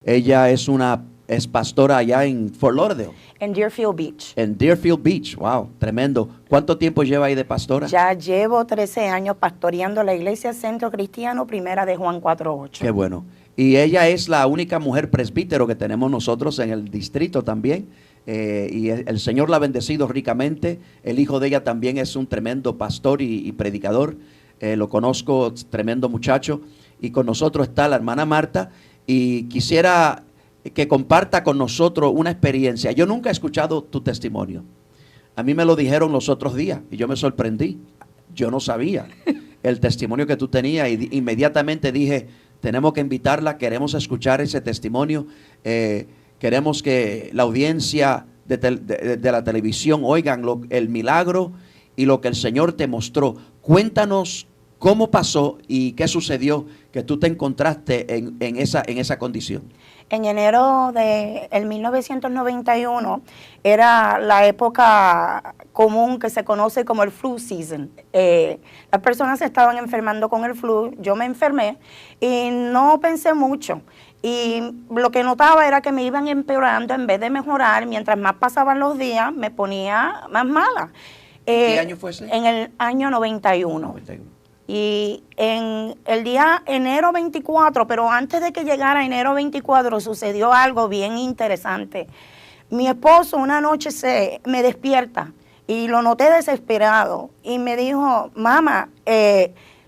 Ella es pastora allá en Fort Lauderdale, en Deerfield Beach. en Deerfield Beach. Wow, tremendo. ¿Cuánto tiempo lleva ahí de pastora? Ya llevo 13 años pastoreando la Iglesia Centro Cristiano Primera de Juan 4:8. Qué bueno. Y ella es la única mujer presbítero que tenemos nosotros en el distrito también. Y el Señor la ha bendecido ricamente. El hijo de ella también es un tremendo pastor y predicador. Lo conozco, tremendo muchacho. Y con nosotros está la hermana Marta. Y quisiera que comparta con nosotros una experiencia. Yo nunca he escuchado tu testimonio. A mí me lo dijeron los otros días y yo me sorprendí. Yo no sabía el testimonio que tú tenías y inmediatamente dije, tenemos que invitarla, queremos escuchar ese testimonio. Queremos que la audiencia de la televisión oigan el milagro y lo que el Señor te mostró. Cuéntanos cómo pasó y qué sucedió que tú te encontraste en esa condición. En enero de 1991 era la época común que se conoce como el flu season. Las personas se estaban enfermando con el flu, yo me enfermé y no pensé mucho. Y lo que notaba era que me iban empeorando en vez de mejorar. Mientras más pasaban los días, me ponía más mala. ¿Qué año fue ese? En el año 91. Y en el día enero 24, pero antes de que llegara enero 24, sucedió algo bien interesante. Mi esposo una noche me despierta y lo noté desesperado y me dijo, mamá,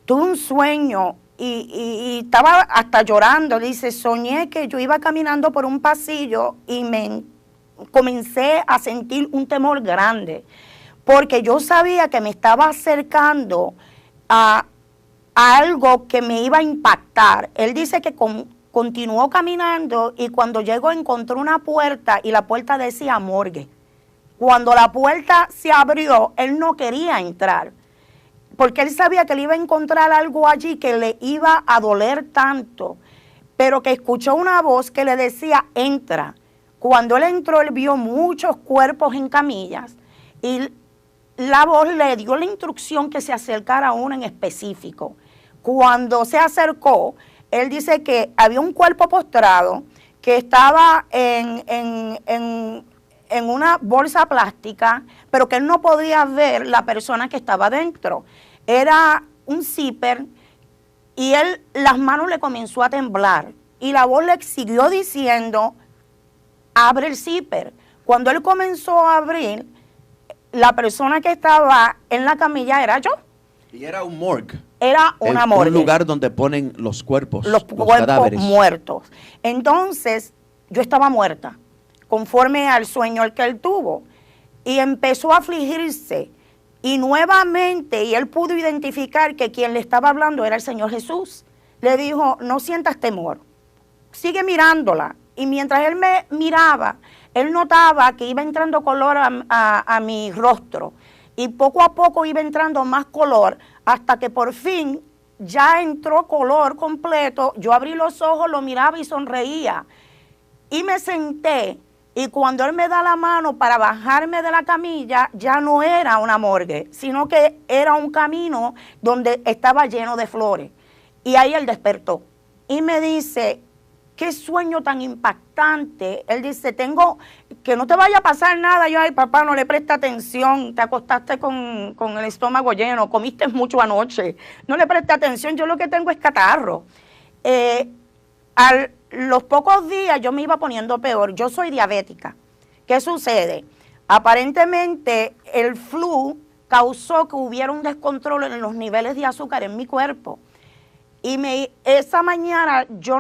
tuve un sueño y estaba hasta llorando. Dice, soñé que yo iba caminando por un pasillo y comencé a sentir un temor grande, porque yo sabía que me estaba acercando a algo que me iba a impactar. Él dice que continuó caminando y cuando llegó encontró una puerta y la puerta decía morgue. Cuando la puerta se abrió, él no quería entrar, porque él sabía que le iba a encontrar algo allí que le iba a doler tanto, pero que escuchó una voz que le decía, entra. Cuando él entró, él vio muchos cuerpos en camillas y la voz le dio la instrucción que se acercara a uno en específico. Cuando se acercó, él dice que había un cuerpo postrado que estaba en una bolsa plástica, pero que él no podía ver la persona que estaba dentro. Era un zipper y las manos le comenzó a temblar y la voz le siguió diciendo, abre el zipper. Cuando él comenzó a abrir, la persona que estaba en la camilla era yo. Y era un morgue. Era una morgue. Un lugar donde ponen los cuerpos, los cadáveres. Muertos. Entonces, yo estaba muerta, conforme al sueño que él tuvo. Y empezó a afligirse. Y nuevamente, y él pudo identificar que quien le estaba hablando era el Señor Jesús. Le dijo, no sientas temor, sigue mirándola. Y mientras él me miraba, él notaba que iba entrando color a mi rostro. Y poco a poco iba entrando más color, hasta que por fin ya entró color completo. Yo abrí los ojos, lo miraba y sonreía. Y me senté. Y cuando él me da la mano para bajarme de la camilla, ya no era una morgue, sino que era un camino donde estaba lleno de flores. Y ahí él despertó. Y me dice, qué sueño tan impactante. Él dice, que no te vaya a pasar nada. Yo, ay, papá, no le presta atención. Te acostaste con el estómago lleno, comiste mucho anoche. No le presta atención, yo lo que tengo es catarro. Los pocos días yo me iba poniendo peor. Yo soy diabética. ¿Qué sucede? Aparentemente el flu causó que hubiera un descontrol en los niveles de azúcar en mi cuerpo. Y esa mañana yo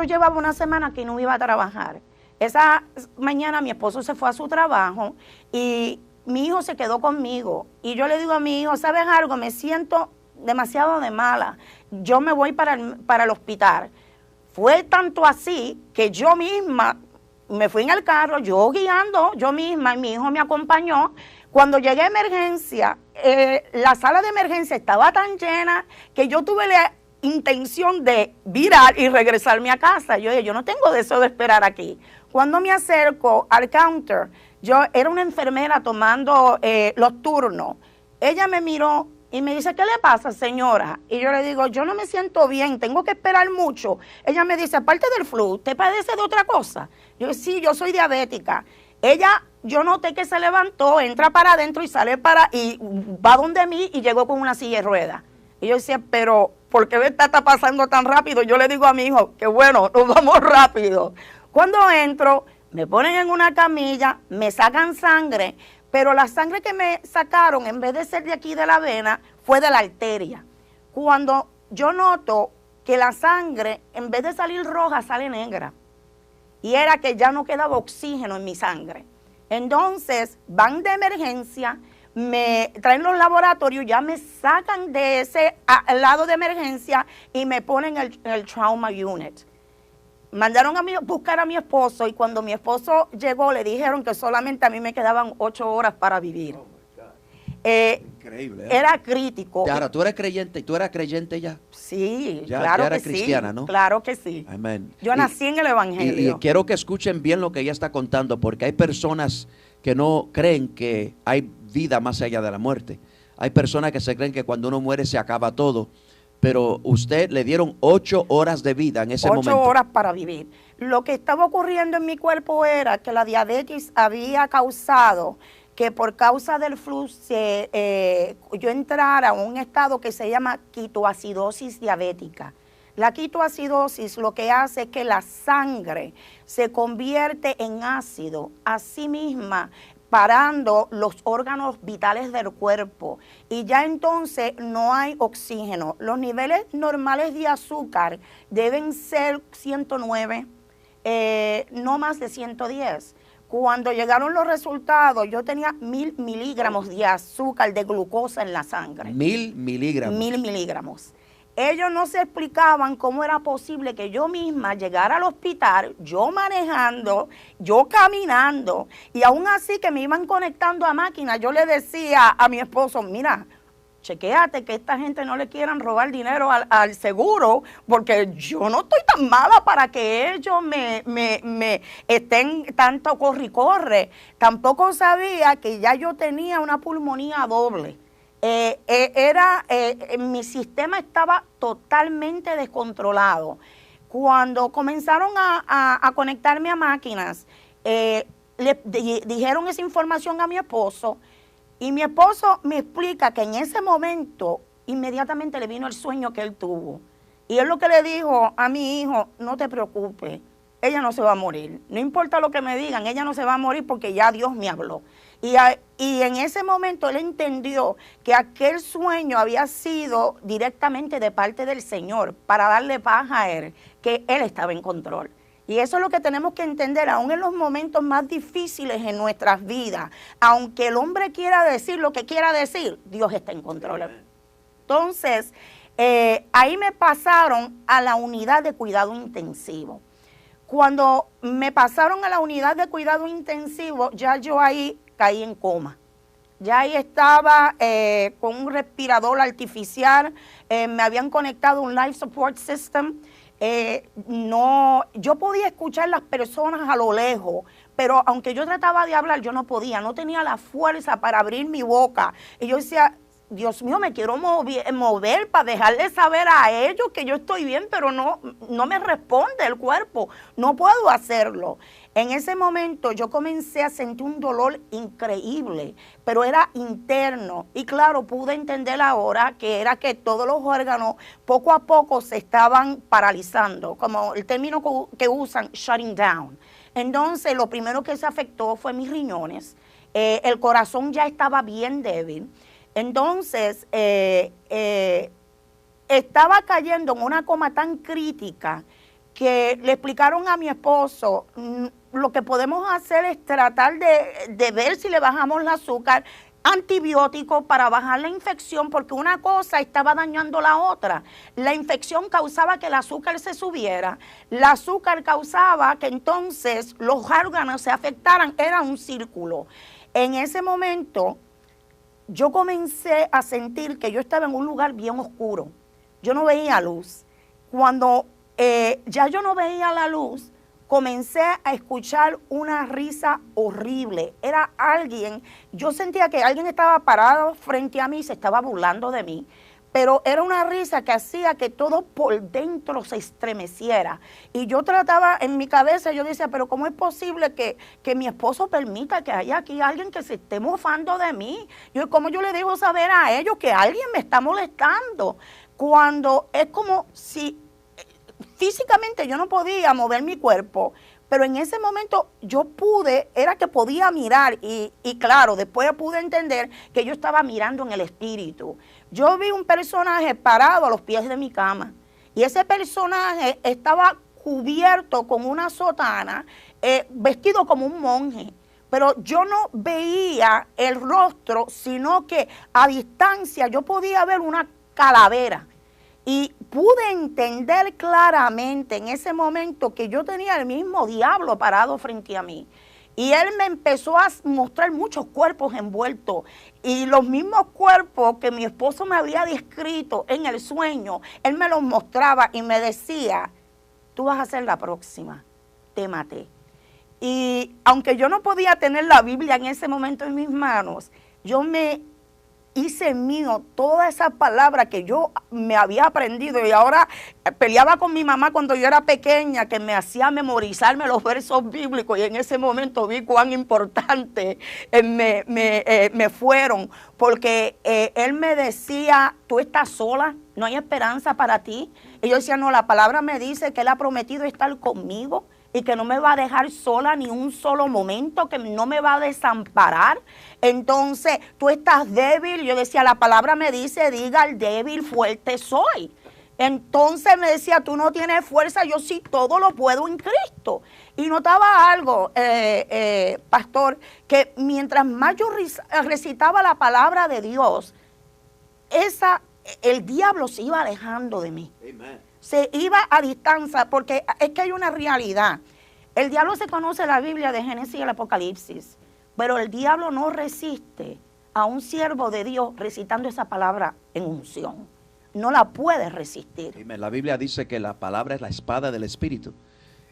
llevaba una semana que no iba a trabajar. Esa mañana mi esposo se fue a su trabajo y mi hijo se quedó conmigo. Y yo le digo a mi hijo, ¿sabes algo? Me siento demasiado de mala. Yo me voy para el hospital. Fue tanto así que yo misma me fui en el carro, yo guiando, yo misma, y mi hijo me acompañó. Cuando llegué a emergencia, la sala de emergencia estaba tan llena que yo tuve la intención de virar y regresarme a casa. Yo no tengo deseo de esperar aquí. Cuando me acerco al counter, yo era una enfermera tomando los turnos. Ella me miró Y me dice, ¿qué le pasa, señora? Y yo le digo, yo no me siento bien, tengo que esperar mucho. Ella me dice, aparte del flu, ¿usted padece de otra cosa? Yo, sí, yo soy diabética. Ella, yo noté que se levantó, entra para adentro y sale y va donde mí y llegó con una silla de ruedas. Y yo decía, pero ¿por qué está pasando tan rápido? Yo le digo a mi hijo, que bueno, nos vamos rápido. Cuando entro, me ponen en una camilla, me sacan sangre, pero la sangre que me sacaron, en vez de ser de aquí de la vena, fue de la arteria. Cuando yo noto que la sangre, en vez de salir roja, sale negra. Y era que ya no quedaba oxígeno en mi sangre. Entonces, van de emergencia, me traen los laboratorios, ya me sacan de ese lado de emergencia y me ponen el trauma unit. Mandaron a buscar a mi esposo y cuando mi esposo llegó le dijeron que solamente a mí me quedaban 8 horas para vivir. Increíble. Era crítico. Ahora, ¿tú eres creyente? ¿Tú eras creyente ya? Sí, ya, claro ya era que cristiana, sí. ¿no? Claro que sí. Amén. Yo nací en el Evangelio. Y quiero que escuchen bien lo que ella está contando, porque hay personas que no creen que hay vida más allá de la muerte. Hay personas que se creen que cuando uno muere se acaba todo. Pero usted le dieron 8 horas de vida en ese momento. 8 horas para vivir. Lo que estaba ocurriendo en mi cuerpo era que la diabetes había causado que por causa del flu yo entrara a un estado que se llama ketoacidosis diabética. La ketoacidosis lo que hace es que la sangre se convierte en ácido, así misma parando los órganos vitales del cuerpo y ya entonces no hay oxígeno. Los niveles normales de azúcar deben ser 109, no más de 110. Cuando llegaron los resultados, yo tenía 1000 miligramos de azúcar, de glucosa en la sangre. 1000 miligramos. 1000 miligramos. Ellos no se explicaban cómo era posible que yo misma llegara al hospital, yo manejando, yo caminando, y aún así que me iban conectando a máquinas, yo le decía a mi esposo, mira, chequéate que esta gente no le quieran robar dinero al seguro, porque yo no estoy tan mala para que ellos me estén tanto corre y corre. Tampoco sabía que ya yo tenía una pulmonía doble. Mi sistema estaba totalmente descontrolado. Cuando comenzaron a conectarme a máquinas, le dijeron esa información a mi esposo y mi esposo me explica que en ese momento inmediatamente le vino el sueño que él tuvo. Y él lo que le dijo a mi hijo, no te preocupes, ella no se va a morir. No importa lo que me digan, ella no se va a morir porque ya Dios me habló. Y en ese momento él entendió que aquel sueño había sido directamente de parte del Señor para darle paz a él, que él estaba en control. Y eso es lo que tenemos que entender, aún en los momentos más difíciles en nuestras vidas. Aunque el hombre quiera decir lo que quiera decir, Dios está en control. Entonces, ahí me pasaron a la unidad de cuidado intensivo. Cuando me pasaron a la unidad de cuidado intensivo, ya yo ahí caí en coma. Ya ahí estaba con un respirador artificial, me habían conectado un life support system. Yo podía escuchar las personas a lo lejos, pero aunque yo trataba de hablar, yo no podía, no tenía la fuerza para abrir mi boca. Y yo decía, Dios mío, me quiero mover para dejarles saber a ellos que yo estoy bien, pero no me responde el cuerpo, no puedo hacerlo. En ese momento yo comencé a sentir un dolor increíble, pero era interno. Y claro, pude entender ahora que era que todos los órganos poco a poco se estaban paralizando, como el término que usan, shutting down. Entonces, lo primero que se afectó fue mis riñones. El corazón ya estaba bien débil. Entonces, estaba cayendo en una coma tan crítica que le explicaron a mi esposo, lo que podemos hacer es tratar de ver si le bajamos el azúcar, antibióticos para bajar la infección, porque una cosa estaba dañando la otra. La infección causaba que el azúcar se subiera, el azúcar causaba que entonces los órganos se afectaran, era un círculo. En ese momento, yo comencé a sentir que yo estaba en un lugar bien oscuro. Yo no veía luz. Cuando ya yo no veía la luz, comencé a escuchar una risa horrible. Era alguien, yo sentía que alguien estaba parado frente a mí y se estaba burlando de mí. Pero era una risa que hacía que todo por dentro se estremeciera. Y yo trataba en mi cabeza, yo decía, pero ¿cómo es posible que mi esposo permita que haya aquí alguien que se esté mofando de mí? ¿Cómo yo le dejo saber a ellos que alguien me está molestando? Cuando es como si físicamente yo no podía mover mi cuerpo, pero en ese momento yo era que podía mirar y claro, después pude entender que yo estaba mirando en el espíritu. Yo vi un personaje parado a los pies de mi cama y ese personaje estaba cubierto con una sotana, vestido como un monje. Pero yo no veía el rostro, sino que a distancia yo podía ver una calavera. Y pude entender claramente en ese momento que yo tenía el mismo diablo parado frente a mí. Y él me empezó a mostrar muchos cuerpos envueltos. Y los mismos cuerpos que mi esposo me había descrito en el sueño, él me los mostraba y me decía, tú vas a ser la próxima, te maté. Y aunque yo no podía tener la Biblia en ese momento en mis manos, yo me hice mío toda esa palabra que yo me había aprendido y ahora peleaba con mi mamá cuando yo era pequeña, que me hacía memorizarme los versos bíblicos y en ese momento vi cuán importante me fueron, porque él me decía, tú estás sola, no hay esperanza para ti. Y yo decía, no, la palabra me dice que él ha prometido estar conmigo y que no me va a dejar sola ni un solo momento, que no me va a desamparar. Entonces, tú estás débil. Yo decía, la palabra me dice, diga al débil, fuerte soy. Entonces me decía, tú no tienes fuerza, yo sí todo lo puedo en Cristo. Y notaba algo, pastor, que mientras más yo recitaba la palabra de Dios, el diablo se iba alejando de mí. Amen. Se iba a distancia, porque es que hay una realidad. El diablo se conoce la Biblia de Génesis y el Apocalipsis, pero el diablo no resiste a un siervo de Dios recitando esa palabra en unción. No la puede resistir. La Biblia dice que la palabra es la espada del Espíritu.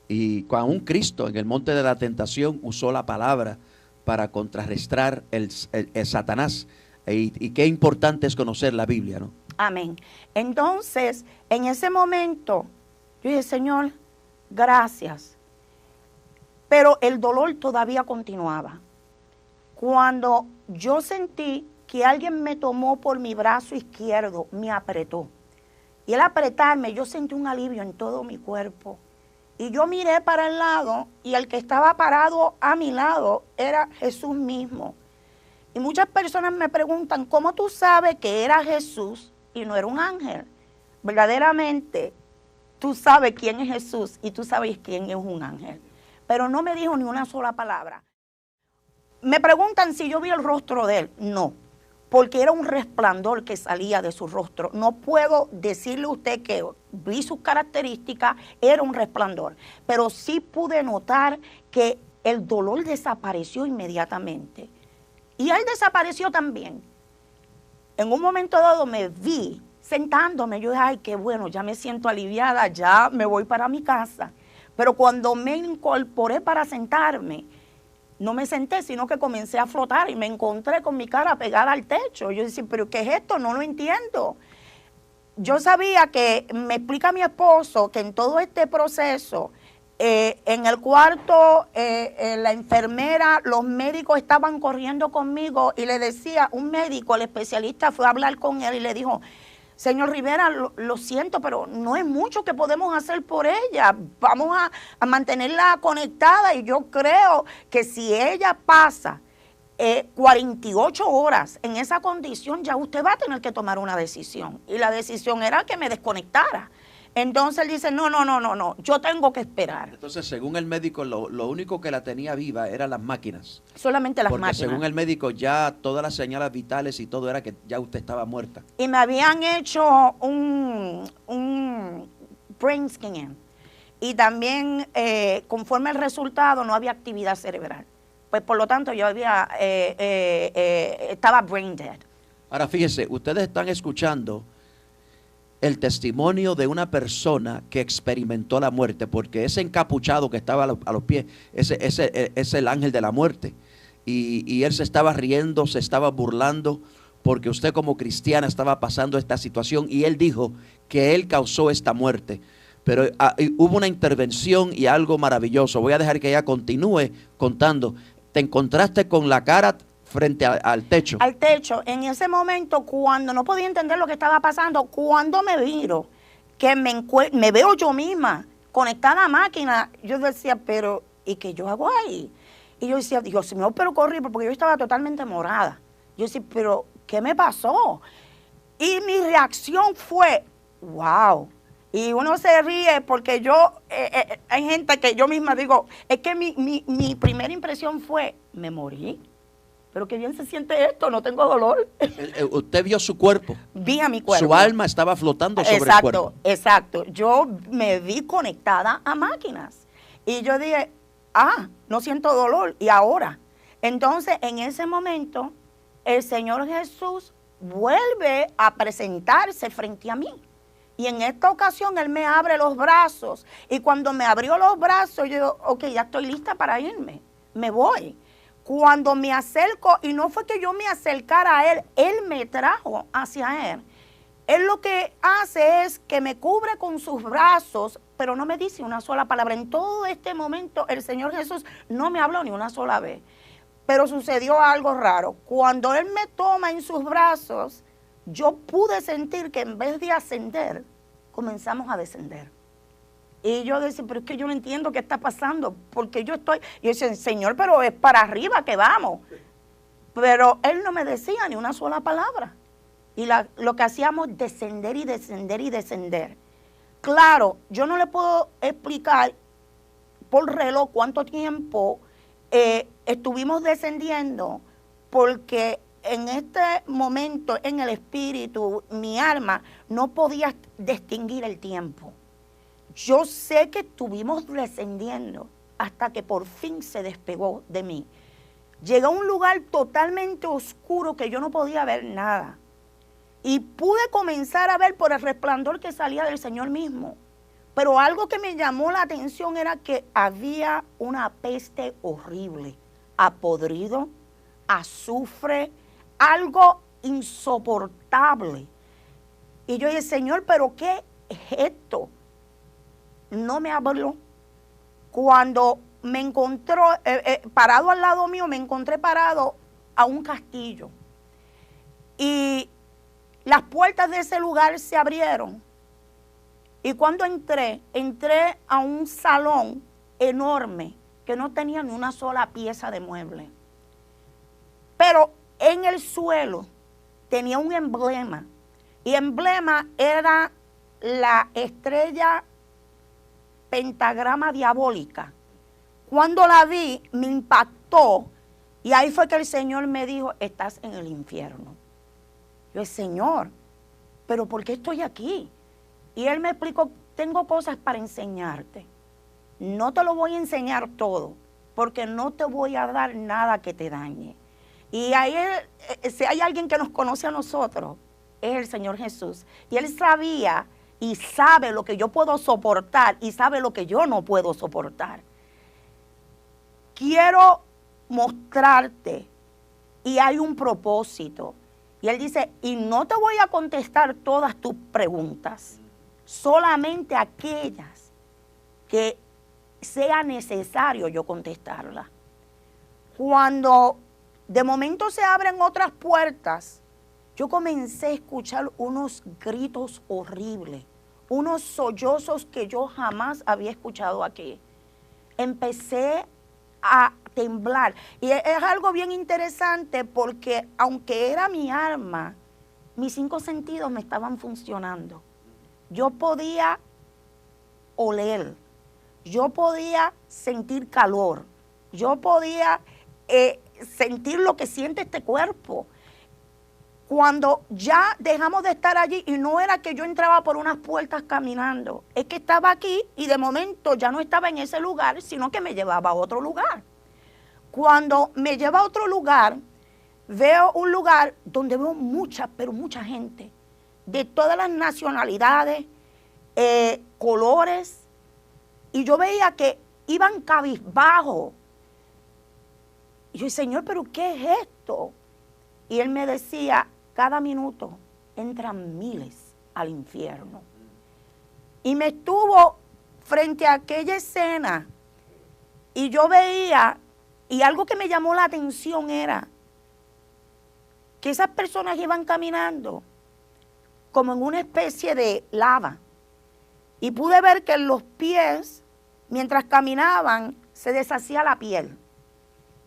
Y cuando un Cristo en el monte de la tentación usó la palabra para contrarrestar el Satanás. Y qué importante es conocer la Biblia, ¿no? Amén. Entonces, en ese momento, yo dije, Señor, gracias. Pero el dolor todavía continuaba. Cuando yo sentí que alguien me tomó por mi brazo izquierdo, me apretó. Y al apretarme, yo sentí un alivio en todo mi cuerpo. Y yo miré para el lado, y el que estaba parado a mi lado era Jesús mismo. Y muchas personas me preguntan, ¿cómo tú sabes que era Jesús y no era un ángel? Verdaderamente, tú sabes quién es Jesús y tú sabes quién es un ángel. Pero no me dijo ni una sola palabra. Me preguntan si yo vi el rostro de él. No, porque era un resplandor que salía de su rostro. No puedo decirle a usted que vi sus características, era un resplandor. Pero sí pude notar que el dolor desapareció inmediatamente. Y él desapareció también. En un momento dado me vi sentándome. Yo dije, ay, qué bueno, ya me siento aliviada, ya me voy para mi casa. Pero cuando me incorporé para sentarme, no me senté, sino que comencé a flotar y me encontré con mi cara pegada al techo. Yo decía, ¿pero qué es esto? No lo entiendo. Yo sabía que, me explica mi esposo, que en todo este proceso, en el cuarto, la enfermera, los médicos estaban corriendo conmigo y le decía, un médico, el especialista, fue a hablar con él y le dijo, señor Rivera, lo siento, pero no es mucho que podemos hacer por ella. Vamos a mantenerla conectada y yo creo que si ella pasa 48 horas en esa condición, ya usted va a tener que tomar una decisión. Y la decisión era que me desconectara. Entonces él dice, no, yo tengo que esperar. Entonces, según el médico, lo único que la tenía viva eran las máquinas. Solamente las Porque máquinas. según el médico, ya todas las señales vitales y todo era que ya usted estaba muerta. Y me habían hecho un brain scan. Y también, conforme al resultado, no había actividad cerebral. Pues por lo tanto, yo estaba brain dead. Ahora fíjese, ustedes están escuchando el testimonio de una persona que experimentó la muerte, porque ese encapuchado que estaba a los pies, es el ángel de la muerte. Y él se estaba riendo, se estaba burlando, porque usted como cristiana estaba pasando esta situación, y él dijo que él causó esta muerte. Pero hubo una intervención y algo maravilloso. Voy a dejar que ella continúe contando. Te encontraste con la cara frente al techo. Al techo. En ese momento, cuando no podía entender lo que estaba pasando, cuando me viro, que me veo yo misma conectada a máquina, yo decía, pero ¿y qué yo hago ahí? Y yo decía, Dios mío, pero corrí, porque yo estaba totalmente morada. Yo decía, pero ¿qué me pasó? Y mi reacción fue, wow. Y uno se ríe porque hay gente que yo misma digo, es que mi primera impresión fue, me morí. Pero qué bien se siente esto, no tengo dolor. Usted vio su cuerpo. Vi a mi cuerpo. Su alma estaba flotando sobre el cuerpo. Exacto. Yo me vi conectada a máquinas. Y yo dije, no siento dolor. ¿Y ahora? Entonces, en ese momento, el Señor Jesús vuelve a presentarse frente a mí. Y en esta ocasión Él me abre los brazos. Y cuando me abrió los brazos, yo digo, ok, ya estoy lista para irme. Me voy. Cuando me acerco, y no fue que yo me acercara a Él, Él me trajo hacia Él. Él lo que hace es que me cubre con sus brazos, pero no me dice una sola palabra. En todo este momento el Señor Jesús no me habló ni una sola vez. Pero sucedió algo raro. Cuando Él me toma en sus brazos, yo pude sentir que en vez de ascender, comenzamos a descender. Y yo decía, pero es que yo no entiendo qué está pasando, porque yo decía, Señor, pero es para arriba que vamos. Pero Él no me decía ni una sola palabra. Y lo que hacíamos, descender y descender y descender. Claro, yo no le puedo explicar por reloj cuánto tiempo estuvimos descendiendo, porque en este momento, en el espíritu, mi alma no podía distinguir el tiempo. Yo sé que estuvimos descendiendo hasta que por fin se despegó de mí. Llegué a un lugar totalmente oscuro que yo no podía ver nada. Y pude comenzar a ver por el resplandor que salía del Señor mismo. Pero algo que me llamó la atención era que había una peste horrible, a podrido, azufre, algo insoportable. Y yo dije, Señor, ¿pero qué es esto? No me habló. Cuando me encontró, parado al lado mío, me encontré parado a un castillo. Y las puertas de ese lugar se abrieron. Y cuando entré a un salón enorme que no tenía ni una sola pieza de mueble. Pero en el suelo tenía un emblema. Y emblema era la estrella pentagrama diabólica. Cuando la vi, me impactó. Y ahí fue que el Señor me dijo, estás en el infierno. Yo, Señor, ¿pero por qué estoy aquí? Y Él me explicó, tengo cosas para enseñarte. No te lo voy a enseñar todo, porque no te voy a dar nada que te dañe. Y ahí, si hay alguien que nos conoce a nosotros, es el Señor Jesús. Y Él sabía y sabe lo que yo puedo soportar y sabe lo que yo no puedo soportar. Quiero mostrarte y hay un propósito. Y Él dice, y no te voy a contestar todas tus preguntas, solamente aquellas que sea necesario yo contestarlas. Cuando de momento se abren otras puertas, yo comencé a escuchar unos gritos horribles, unos sollozos que yo jamás había escuchado aquí. Empecé a temblar. Y es algo bien interesante porque aunque era mi alma, mis 5 sentidos me estaban funcionando. Yo podía oler, yo podía sentir calor, yo podía sentir lo que siente este cuerpo. Cuando ya dejamos de estar allí, y no era que yo entraba por unas puertas caminando, es que estaba aquí y de momento ya no estaba en ese lugar, sino que me llevaba a otro lugar. Cuando me lleva a otro lugar, veo un lugar donde veo mucha, pero mucha gente. de todas las nacionalidades, colores, y yo veía que iban cabizbajo. Y yo, Señor, ¿pero qué es esto? Y Él me decía, cada minuto entran miles al infierno. Y me estuvo frente a aquella escena, y yo veía, y algo que me llamó la atención era que esas personas iban caminando como en una especie de lava. Y pude ver que en los pies, mientras caminaban, se deshacía la piel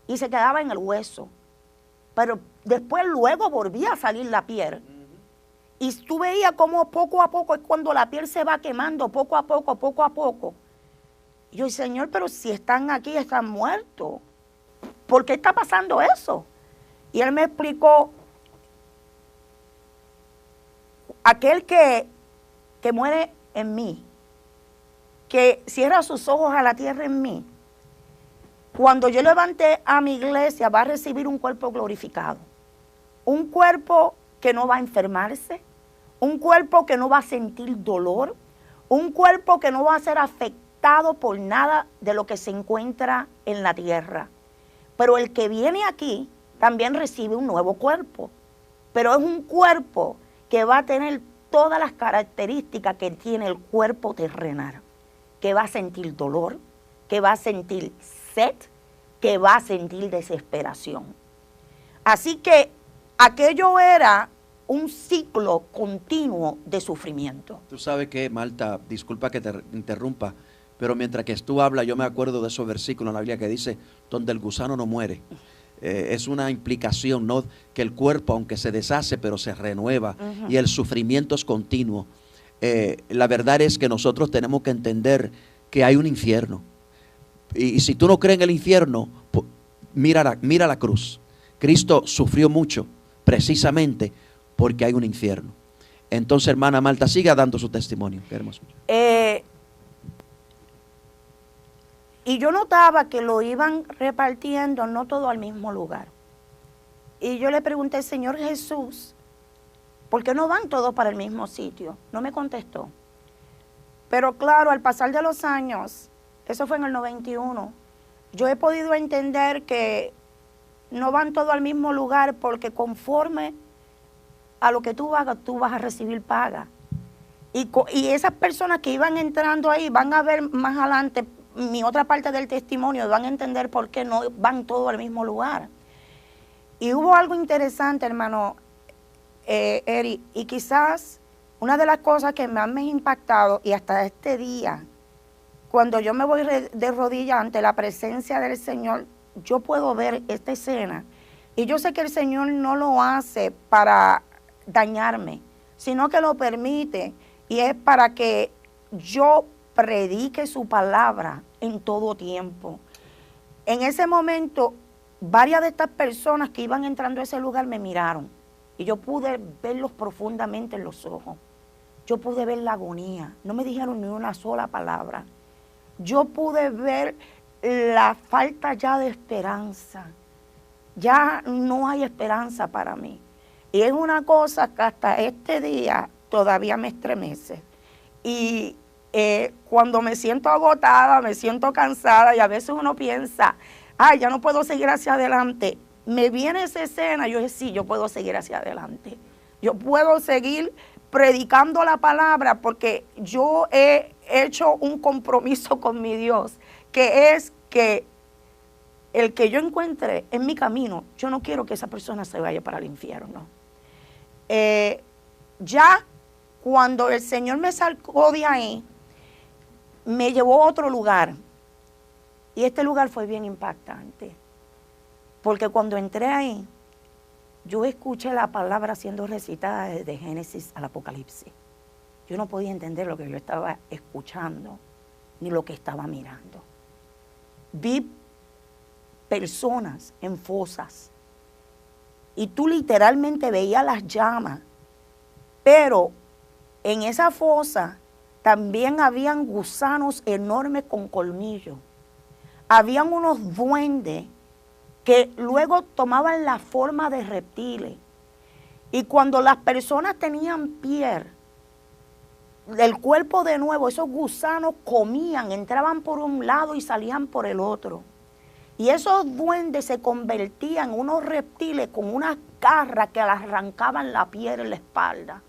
y se quedaba en el hueso. Pero después luego volvía a salir la piel. Y tú veías como poco a poco es cuando la piel se va quemando, poco a poco, poco a poco. Y yo, Señor, pero si están aquí, están muertos. ¿Por qué está pasando eso? Y Él me explicó, aquel que muere en mí, que cierra sus ojos a la tierra en mí, cuando yo levante a mi iglesia va a recibir un cuerpo glorificado. Un cuerpo que no va a enfermarse, un cuerpo que no va a sentir dolor, un cuerpo que no va a ser afectado por nada de lo que se encuentra en la tierra. Pero el que viene aquí también recibe un nuevo cuerpo, pero es un cuerpo que va a tener todas las características que tiene el cuerpo terrenal, que va a sentir dolor, que va a sentir sed, que va a sentir desesperación. Así que aquello era un ciclo continuo de sufrimiento. Tú sabes que, Marta, disculpa que te interrumpa, pero mientras que tú hablas, yo me acuerdo de esos versículos en la Biblia que dice, donde el gusano no muere. Es una implicación, ¿no? Que el cuerpo, aunque se deshace, pero se renueva, y el sufrimiento es continuo. La verdad es que nosotros tenemos que entender que hay un infierno. Y si tú no crees en el infierno, mira la cruz. Cristo sufrió mucho, precisamente porque hay un infierno. Entonces, hermana Marta, siga dando su testimonio. Qué hermoso. Y yo notaba que lo iban repartiendo, no todo al mismo lugar. Y yo le pregunté, Señor Jesús, ¿por qué no van todos para el mismo sitio? No me contestó. Pero claro, al pasar de los años, eso fue en el 91, yo he podido entender que no van todos al mismo lugar porque conforme a lo que tú hagas, tú vas a recibir paga. Y esas personas que iban entrando ahí van a ver más adelante mi otra parte del testimonio, van a entender por qué no van todos al mismo lugar. Y hubo algo interesante, hermano Eri, y quizás una de las cosas que más me ha impactado, y hasta este día, cuando yo me voy de rodillas ante la presencia del Señor, yo puedo ver esta escena, y yo sé que el Señor no lo hace para dañarme, sino que lo permite, y es para que yo predique su palabra en todo tiempo. En ese momento, varias de estas personas que iban entrando a ese lugar me miraron y yo pude verlos profundamente en los ojos. Yo pude ver la agonía, no me dijeron ni una sola palabra. Yo pude ver la falta ya de esperanza. Ya no hay esperanza para mí. Y es una cosa que hasta este día todavía me estremece. Y cuando me siento agotada, me siento cansada y a veces uno piensa, ay, ya no puedo seguir hacia adelante. Me viene esa escena, yo digo, sí, yo puedo seguir hacia adelante. Yo puedo seguir predicando la palabra porque yo he hecho un compromiso con mi Dios, que es que el que yo encuentre en mi camino, yo no quiero que esa persona se vaya para el infierno. Ya cuando el Señor me sacó de ahí, me llevó a otro lugar. Y este lugar fue bien impactante. Porque cuando entré ahí, yo escuché la palabra siendo recitada desde Génesis al Apocalipsis. Yo no podía entender lo que yo estaba escuchando, ni lo que estaba mirando. Vi personas en fosas. Y tú literalmente veías las llamas. Pero en esa fosa también habían gusanos enormes con colmillos. Habían unos duendes que luego tomaban la forma de reptiles. Y cuando las personas tenían piel, el cuerpo de nuevo, esos gusanos comían, entraban por un lado y salían por el otro. Y esos duendes se convertían en unos reptiles con unas garras que le arrancaban la piel en la espalda.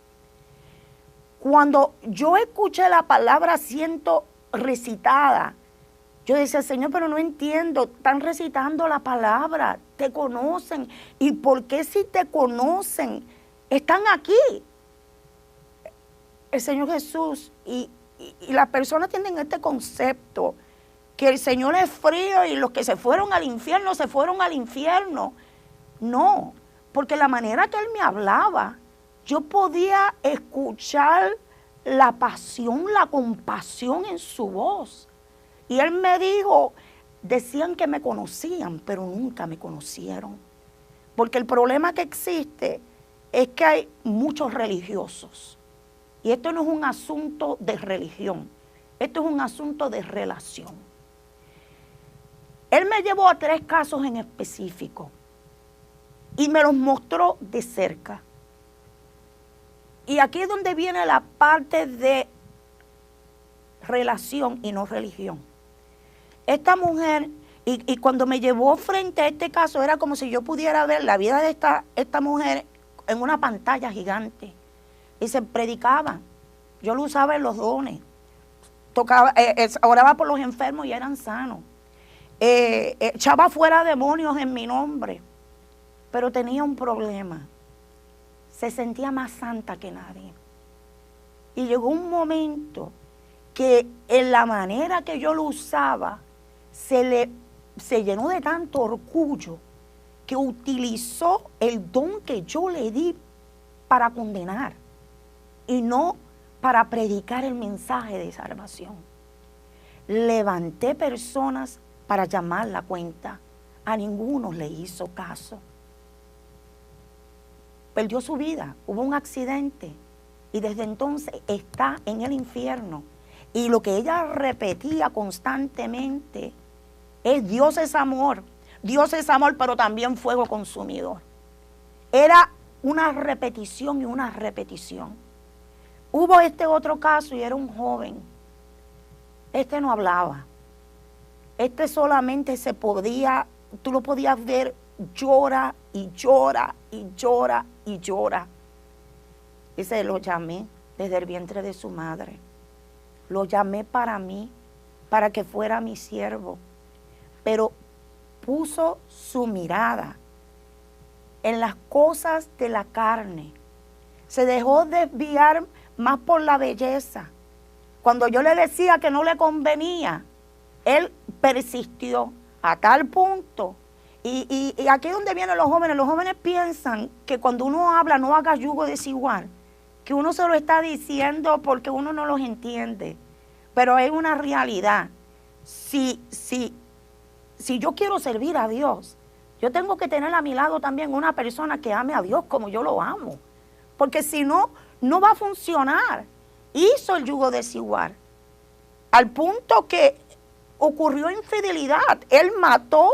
Cuando yo escuché la palabra siento recitada, yo decía, Señor, pero no entiendo, están recitando la palabra, te conocen. ¿Y por qué si te conocen, están aquí? El Señor Jesús y las personas tienen este concepto, que el Señor es frío y los que se fueron al infierno, se fueron al infierno. No, porque la manera que Él me hablaba, yo podía escuchar la pasión, la compasión en su voz. Y Él me dijo, decían que me conocían, pero nunca me conocieron. Porque el problema que existe es que hay muchos religiosos. Y esto no es un asunto de religión, esto es un asunto de relación. Él me llevó a 3 casos en específico y me los mostró de cerca. Y aquí es donde viene la parte de relación y no religión. Esta mujer, y cuando me llevó frente a este caso, era como si yo pudiera ver la vida de esta mujer en una pantalla gigante. Y se predicaba. Yo lo usaba en los dones. Tocaba, oraba por los enfermos y eran sanos. Echaba fuera demonios en mi nombre. Pero tenía un problema. Se sentía más santa que nadie. Y llegó un momento que en la manera que yo lo usaba, se llenó de tanto orgullo que utilizó el don que yo le di para condenar y no para predicar el mensaje de salvación. Levanté personas para llamar la cuenta. A ninguno le hizo caso. Perdió su vida, hubo un accidente y desde entonces está en el infierno. Y lo que ella repetía constantemente es: Dios es amor, pero también fuego consumidor. Era una repetición y una repetición. Hubo este otro caso y era un joven. Este no hablaba. Este solamente tú lo podías ver, llora y llora y llora y llora. Dice, lo llamé desde el vientre de su madre. Lo llamé para mí, para que fuera mi siervo. Pero puso su mirada en las cosas de la carne. Se dejó desviar más por la belleza. Cuando yo le decía que no le convenía, él persistió a tal punto. Y aquí es donde vienen los jóvenes. Los jóvenes piensan que cuando uno habla, no haga yugo desigual, que uno se lo está diciendo porque uno no los entiende. Pero es una realidad. Si yo quiero servir a Dios, yo tengo que tener a mi lado también una persona que ame a Dios como yo lo amo. Porque si no, no va a funcionar. Hizo el yugo desigual. Al punto que ocurrió infidelidad. Él mató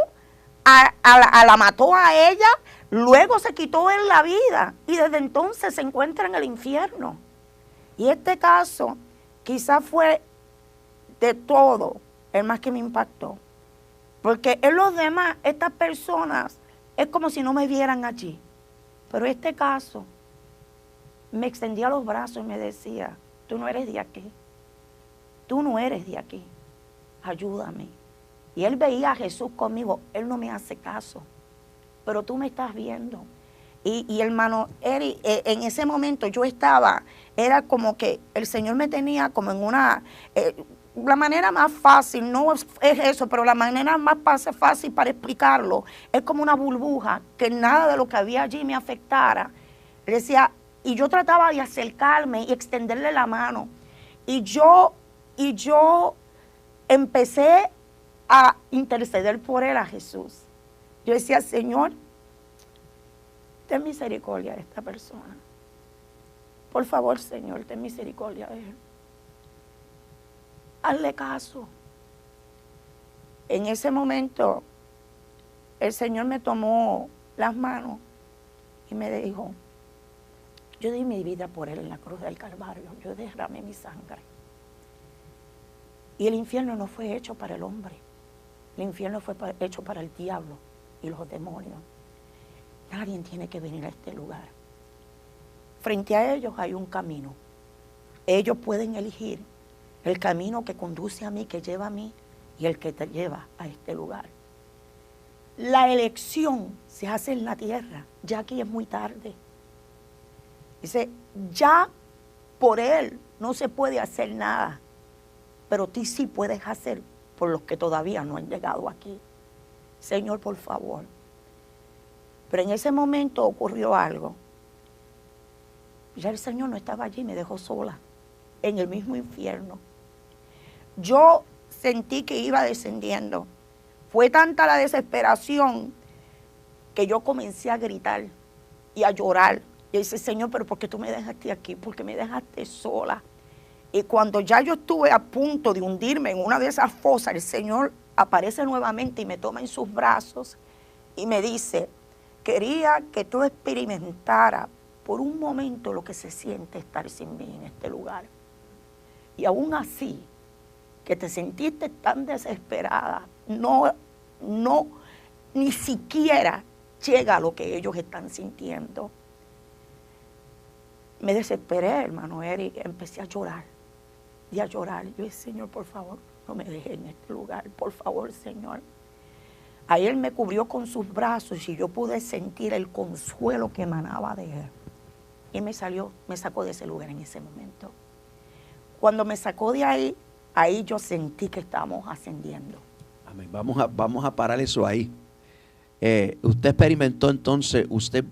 la mató a ella, luego se quitó él la vida y desde entonces se encuentra en el infierno. Y este caso quizás fue de todo el más que me impactó. Porque en los demás, estas personas, es como si no me vieran allí. Pero este caso me extendía los brazos y me decía, tú no eres de aquí. Tú no eres de aquí. Ayúdame. Y él veía a Jesús conmigo. Él no me hace caso. Pero tú me estás viendo. Y hermano Eri, en ese momento yo estaba, era como que el Señor me tenía como en una... la manera más fácil, no es eso, pero la manera más fácil para explicarlo, es como una burbuja, que nada de lo que había allí me afectara. Le decía, y yo trataba de acercarme y extenderle la mano. Y yo empecé a interceder por él a Jesús. Yo decía, Señor, ten misericordia de esta persona. Por favor, Señor, ten misericordia de él. Hazle caso. En ese momento, el Señor me tomó las manos y me dijo, Yo di mi vida por Él en la cruz del Calvario. Yo derramé mi sangre. Y el infierno no fue hecho para el hombre. El infierno fue hecho para el diablo y los demonios. Nadie tiene que venir a este lugar. Frente a ellos hay un camino. Ellos pueden elegir el camino que conduce a mí, que lleva a mí, y el que te lleva a este lugar. La elección se hace en la tierra. Ya aquí es muy tarde. Dice, ya por Él no se puede hacer nada, pero tú sí puedes hacer por los que todavía no han llegado aquí. Señor, por favor. Pero en ese momento ocurrió algo. Ya el Señor no estaba allí, me dejó sola, en el mismo infierno. Yo sentí que iba descendiendo. Fue tanta la desesperación que yo comencé a gritar y a llorar. Y dice, Señor, pero ¿por qué tú me dejaste aquí? ¿Por qué me dejaste sola? Y cuando ya yo estuve a punto de hundirme en una de esas fosas, el Señor aparece nuevamente y me toma en sus brazos y me dice, quería que tú experimentaras por un momento lo que se siente estar sin mí en este lugar. Y aún así, que te sentiste tan desesperada, ni siquiera llega a lo que ellos están sintiendo. Me desesperé, hermano Eric, empecé a llorar y a llorar. Yo dije, Señor, por favor, no me dejes en este lugar, por favor, Señor. Ahí Él me cubrió con sus brazos y yo pude sentir el consuelo que emanaba de Él. Y me sacó de ese lugar en ese momento. Cuando me sacó de ahí, ahí yo sentí que estábamos ascendiendo. Amén. Vamos a parar eso ahí. Usted experimentó entonces, usted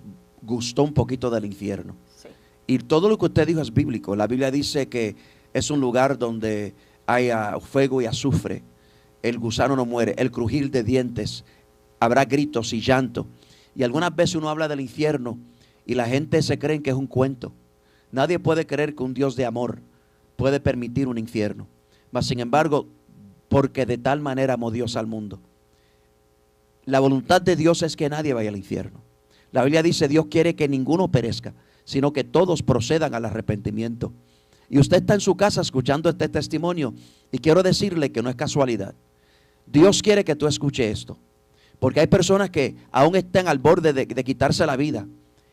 gustó un poquito del infierno. Sí. Y todo lo que usted dijo es bíblico. La Biblia dice que es un lugar donde hay fuego y azufre. El gusano no muere, el crujir de dientes, habrá gritos y llanto. Y algunas veces uno habla del infierno y la gente se cree que es un cuento. Nadie puede creer que un Dios de amor puede permitir un infierno. Mas sin embargo, porque de tal manera amó Dios al mundo. La voluntad de Dios es que nadie vaya al infierno. La Biblia dice, Dios quiere que ninguno perezca, sino que todos procedan al arrepentimiento. Y usted está en su casa escuchando este testimonio y quiero decirle que no es casualidad. Dios quiere que tú escuches esto, porque hay personas que aún están al borde de quitarse la vida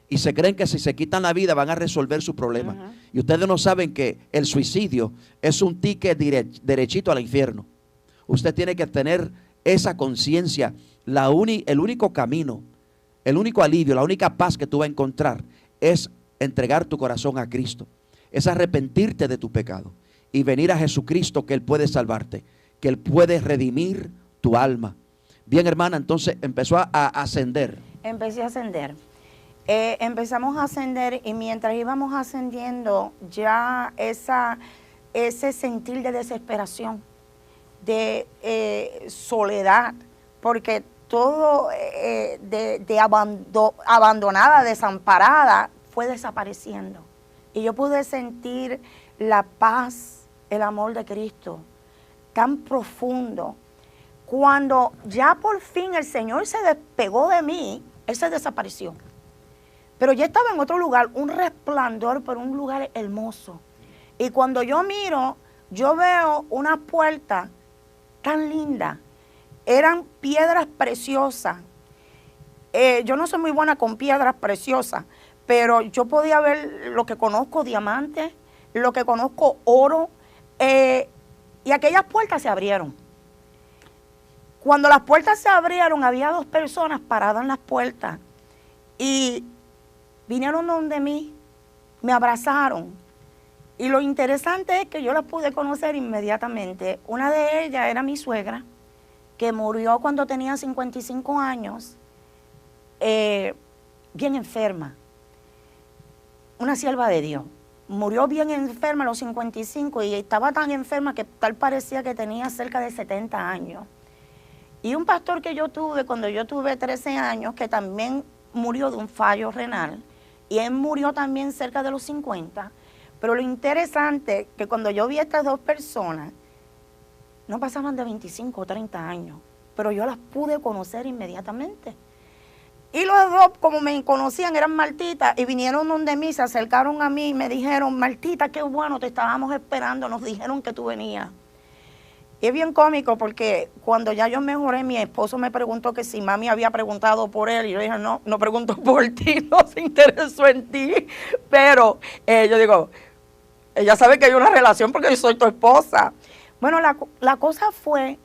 y se creen que si se quitan la vida van a resolver su problema. Y ustedes no saben que el suicidio es un ticket derechito al infierno. Usted tiene que tener esa conciencia. El único camino, el único alivio, la única paz que tú vas a encontrar es entregar tu corazón a Cristo. Es arrepentirte de tu pecado y venir a Jesucristo, que Él puede salvarte, que Él puede redimir tu alma. Bien, hermana, entonces empezó a ascender. Empecé a ascender. Empezamos a ascender y mientras íbamos ascendiendo ya ese sentir de desesperación, de soledad, porque todo abandonada, desamparada, fue desapareciendo. Y yo pude sentir la paz, el amor de Cristo, tan profundo. Cuando ya por fin el Señor se despegó de mí, Él se desapareció. Pero yo estaba en otro lugar, un resplandor, pero un lugar hermoso. Y cuando yo miro, yo veo una puerta tan linda. Eran piedras preciosas. Yo no soy muy buena con piedras preciosas, pero yo podía ver lo que conozco, diamantes, lo que conozco, oro. Y aquellas puertas se abrieron. Cuando las puertas se abrieron, había dos personas paradas en las puertas. Y vinieron donde mí, me abrazaron. Y lo interesante es que yo las pude conocer inmediatamente. Una de ellas era mi suegra, que murió cuando tenía 55 años, bien enferma. Una sierva de Dios. Murió bien enferma a los 55 y estaba tan enferma que tal parecía que tenía cerca de 70 años. Y un pastor que yo tuve cuando yo tuve 13 años, que también murió de un fallo renal, y él murió también cerca de los 50. Pero lo interesante es que cuando yo vi a estas dos personas, no pasaban de 25 o 30 años, pero yo las pude conocer inmediatamente. Y los dos, como me conocían, eran Martita, y vinieron donde mí, se acercaron a mí y me dijeron, Martita, qué bueno, te estábamos esperando, nos dijeron que tú venías. Y es bien cómico porque cuando ya yo mejoré, mi esposo me preguntó que si mami había preguntado por él, y yo dije, no, no preguntó por ti, no se interesó en ti, pero yo digo, ella sabe que hay una relación porque yo soy tu esposa. Bueno, la cosa fue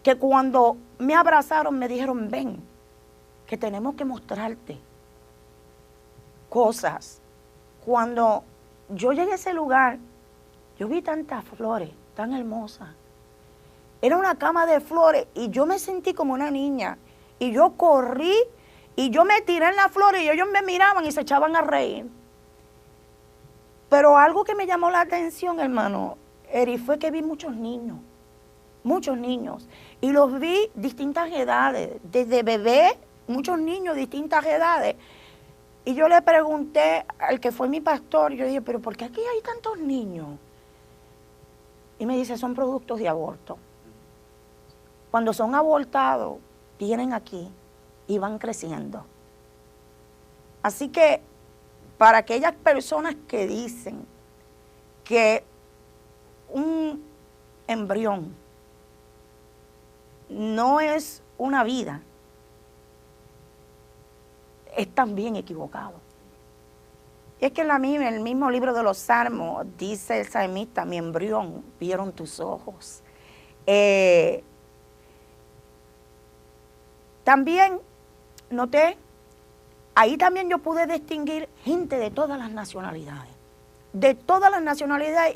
que cuando me abrazaron me dijeron, ven, que tenemos que mostrarte cosas. Cuando yo llegué a ese lugar, yo vi tantas flores, tan hermosas. Era una cama de flores y yo me sentí como una niña. Y yo corrí y yo me tiré en las flores y ellos me miraban y se echaban a reír. Pero algo que me llamó la atención, hermano Eri, fue que vi muchos niños. Y los vi distintas edades, desde bebé, muchos niños de distintas edades. Y yo le pregunté al que fue mi pastor, yo dije, pero ¿por qué aquí hay tantos niños? Y me dice, son productos de aborto. Cuando son abortados, vienen aquí y van creciendo. Así que, para aquellas personas que dicen que un embrión no es una vida, es también equivocado. Y es que en el mismo libro de los Salmos dice el salmista, mi embrión vieron tus ojos. También noté, ahí también yo pude distinguir gente de todas las nacionalidades.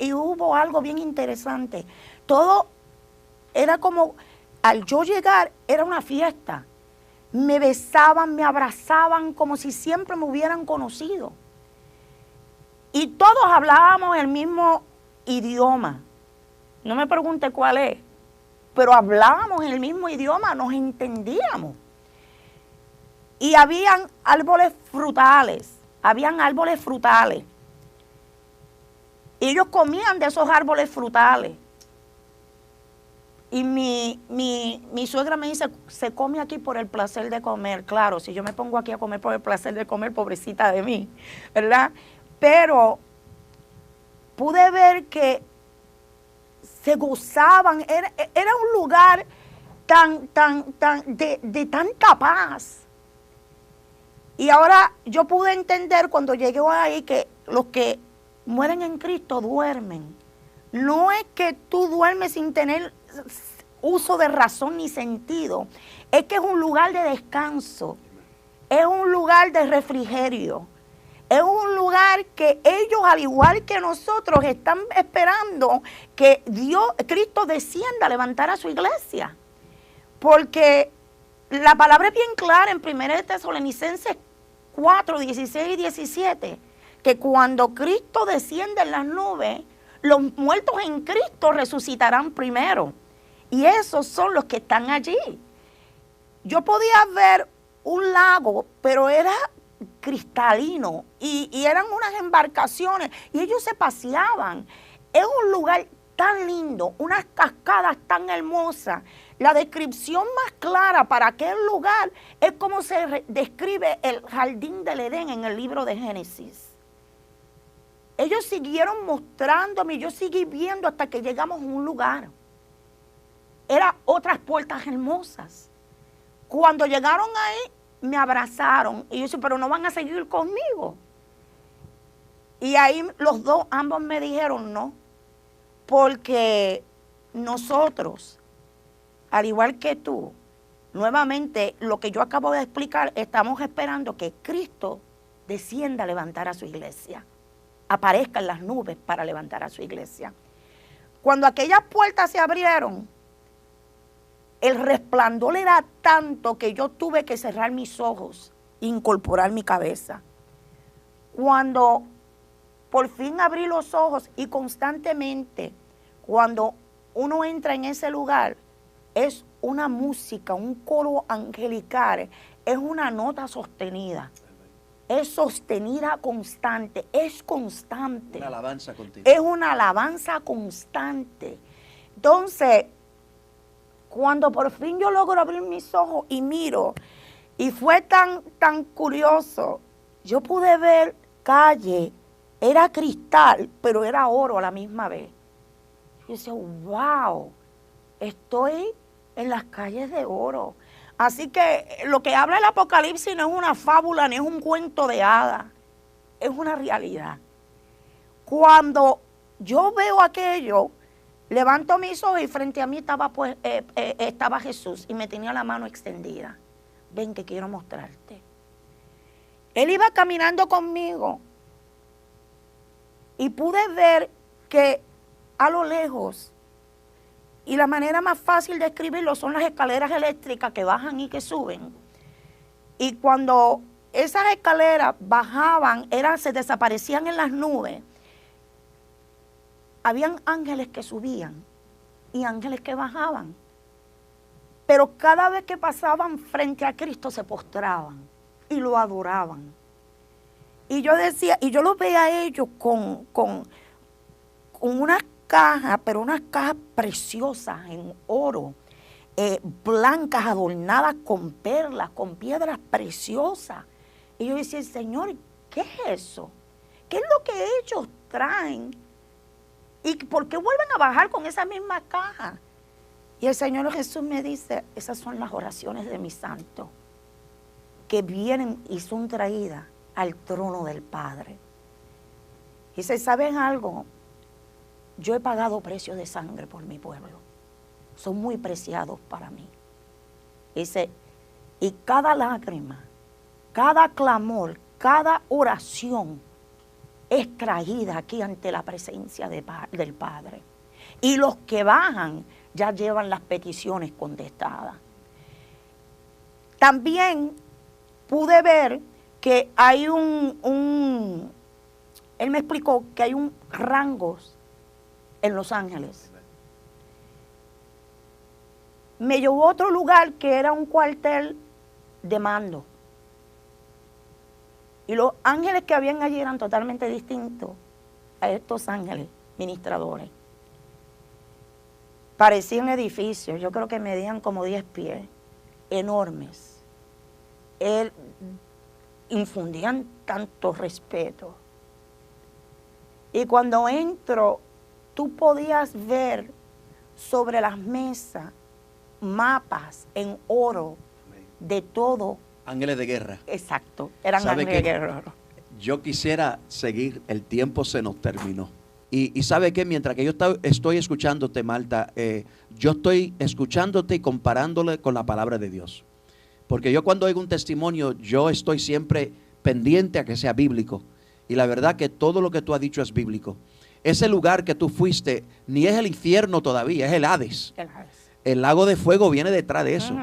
Y hubo algo bien interesante. Todo era como, al yo llegar, era una fiesta. Me besaban, me abrazaban como si siempre me hubieran conocido. Y todos hablábamos el mismo idioma. No me pregunte cuál es, pero hablábamos el mismo idioma, nos entendíamos. Y habían árboles frutales. Y ellos comían de esos árboles frutales. Y mi suegra me dice, se come aquí por el placer de comer. Claro, si yo me pongo aquí a comer por el placer de comer, pobrecita de mí, ¿verdad? Pero pude ver que se gozaban. Era un lugar de tanta paz. Y ahora yo pude entender cuando llegué ahí que los que mueren en Cristo duermen. No es que tú duermes sin tener uso de razón ni sentido. Es que es un lugar de descanso. Es un lugar de refrigerio. Es un lugar que ellos, al igual que nosotros, están esperando que Cristo descienda a levantar a su iglesia. Porque la palabra es bien clara en 1 Tesalonicenses 4, 16 y 17, que cuando Cristo desciende en las nubes, los muertos en Cristo resucitarán primero. Y esos son los que están allí. Yo podía ver un lago, pero era cristalino y eran unas embarcaciones y ellos se paseaban. Es un lugar tan lindo, unas cascadas tan hermosas. La descripción más clara para aquel lugar es como se describe el jardín del Edén en el libro de Génesis. Ellos siguieron mostrándome, yo seguí viendo hasta que llegamos a un lugar. Eran otras puertas hermosas. Cuando llegaron ahí, me abrazaron. Y yo dije, pero no van a seguir conmigo. Y ahí ambos me dijeron no. Porque nosotros, al igual que tú, nuevamente, lo que yo acabo de explicar, estamos esperando que Cristo descienda a levantar a su iglesia. Aparezca en las nubes para levantar a su iglesia. Cuando aquellas puertas se abrieron, el resplandor era tanto que yo tuve que cerrar mis ojos e incorporar mi cabeza. Cuando por fin abrí los ojos y constantemente, cuando uno entra en ese lugar, es una música, un coro angelical, es una nota sostenida. Es sostenida constante, es constante. Una alabanza continua. Es una alabanza constante. Entonces, cuando por fin yo logro abrir mis ojos y miro, Y fue tan curioso. Yo pude ver calle, era cristal, pero era oro a la misma vez. Yo decía, wow, estoy en las calles de oro. Así que lo que habla el Apocalipsis no es una fábula, ni es un cuento de hadas, es una realidad. Cuando yo veo aquello, levanto mis ojos y frente a mí estaba Jesús y me tenía la mano extendida. Ven que quiero mostrarte. Él iba caminando conmigo y pude ver que a lo lejos, y la manera más fácil de escribirlo son las escaleras eléctricas que bajan y que suben. Y cuando esas escaleras bajaban, se desaparecían en las nubes, habían ángeles que subían y ángeles que bajaban. Pero cada vez que pasaban frente a Cristo se postraban y lo adoraban. Y yo decía, y yo los veía a ellos con unas cajas, pero unas cajas preciosas en oro, blancas, adornadas con perlas, con piedras preciosas. Y yo decía, Señor, ¿qué es eso? ¿Qué es lo que ellos traen? ¿Y por qué vuelven a bajar con esa misma caja? Y el Señor Jesús me dice, esas son las oraciones de mis santos, que vienen y son traídas al trono del Padre. Y dice, ¿saben algo? Yo he pagado precio de sangre por mi pueblo. Son muy preciados para mí. Dice, y cada lágrima, cada clamor, cada oración es traída aquí ante la presencia del Padre. Y los que bajan ya llevan las peticiones contestadas. También pude ver que hay él me explicó que hay rangos en Los Ángeles. Me llevó a otro lugar que era un cuartel de mando. Y los ángeles que habían allí eran totalmente distintos a estos ángeles ministradores. Parecían edificios, yo creo que medían como 10 pies, enormes. Infundían tanto respeto. Y cuando entro, tú podías ver sobre las mesas mapas en oro de todo. Ángeles de guerra. Exacto, eran ángeles de guerra. Yo quisiera seguir, el tiempo se nos terminó. Y ¿sabe qué? Mientras que yo estoy escuchándote, Marta, yo estoy escuchándote y comparándole con la palabra de Dios. Porque yo cuando oigo un testimonio, yo estoy siempre pendiente a que sea bíblico. Y la verdad que todo lo que tú has dicho es bíblico. Ese lugar que tú fuiste, ni es el infierno todavía, es el Hades. El lago de fuego viene detrás de eso.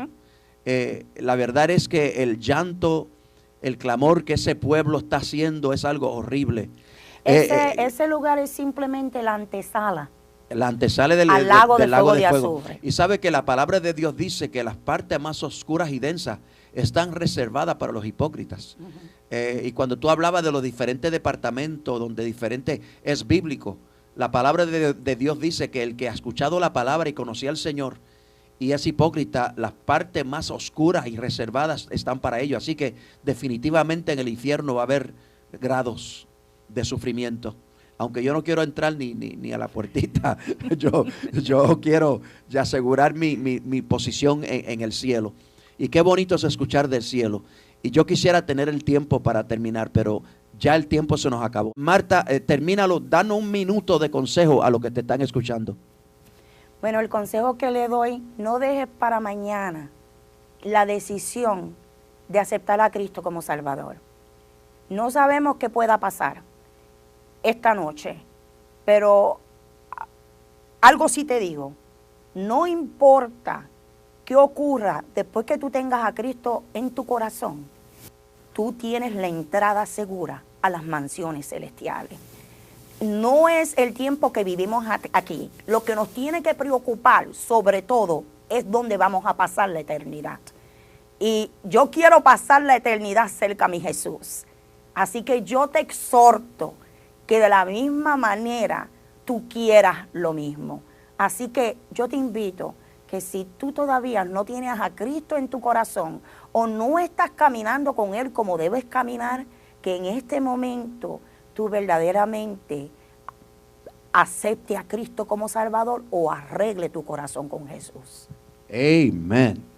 La verdad es que el llanto, el clamor que ese pueblo está haciendo es algo horrible. Ese lugar es simplemente la antesala. La antesala del lago de fuego. Y sabe que la palabra de Dios dice que las partes más oscuras y densas están reservadas para los hipócritas. Y cuando tú hablabas de los diferentes departamentos, donde diferente es bíblico, la palabra de Dios dice que el que ha escuchado la palabra y conocía al Señor y es hipócrita, las partes más oscuras y reservadas están para ellos. Así que definitivamente en el infierno va a haber grados de sufrimiento. Aunque yo no quiero entrar ni a la puertita, yo quiero ya asegurar mi posición en el cielo. Y qué bonito es escuchar del cielo. Y yo quisiera tener el tiempo para terminar, pero ya el tiempo se nos acabó. Marta, termínalo, danos un minuto de consejo a los que te están escuchando. Bueno, el consejo que le doy, no dejes para mañana la decisión de aceptar a Cristo como Salvador. No sabemos qué pueda pasar esta noche, pero algo sí te digo, no importa qué ocurra después que tú tengas a Cristo en tu corazón, tú tienes la entrada segura a las mansiones celestiales. No es el tiempo que vivimos aquí. Lo que nos tiene que preocupar, sobre todo, es dónde vamos a pasar la eternidad. Y yo quiero pasar la eternidad cerca a mi Jesús. Así que yo te exhorto que de la misma manera tú quieras lo mismo. Así que yo te invito que si tú todavía no tienes a Cristo en tu corazón o no estás caminando con Él como debes caminar, que en este momento tú verdaderamente acepte a Cristo como Salvador o arregle tu corazón con Jesús. Amen.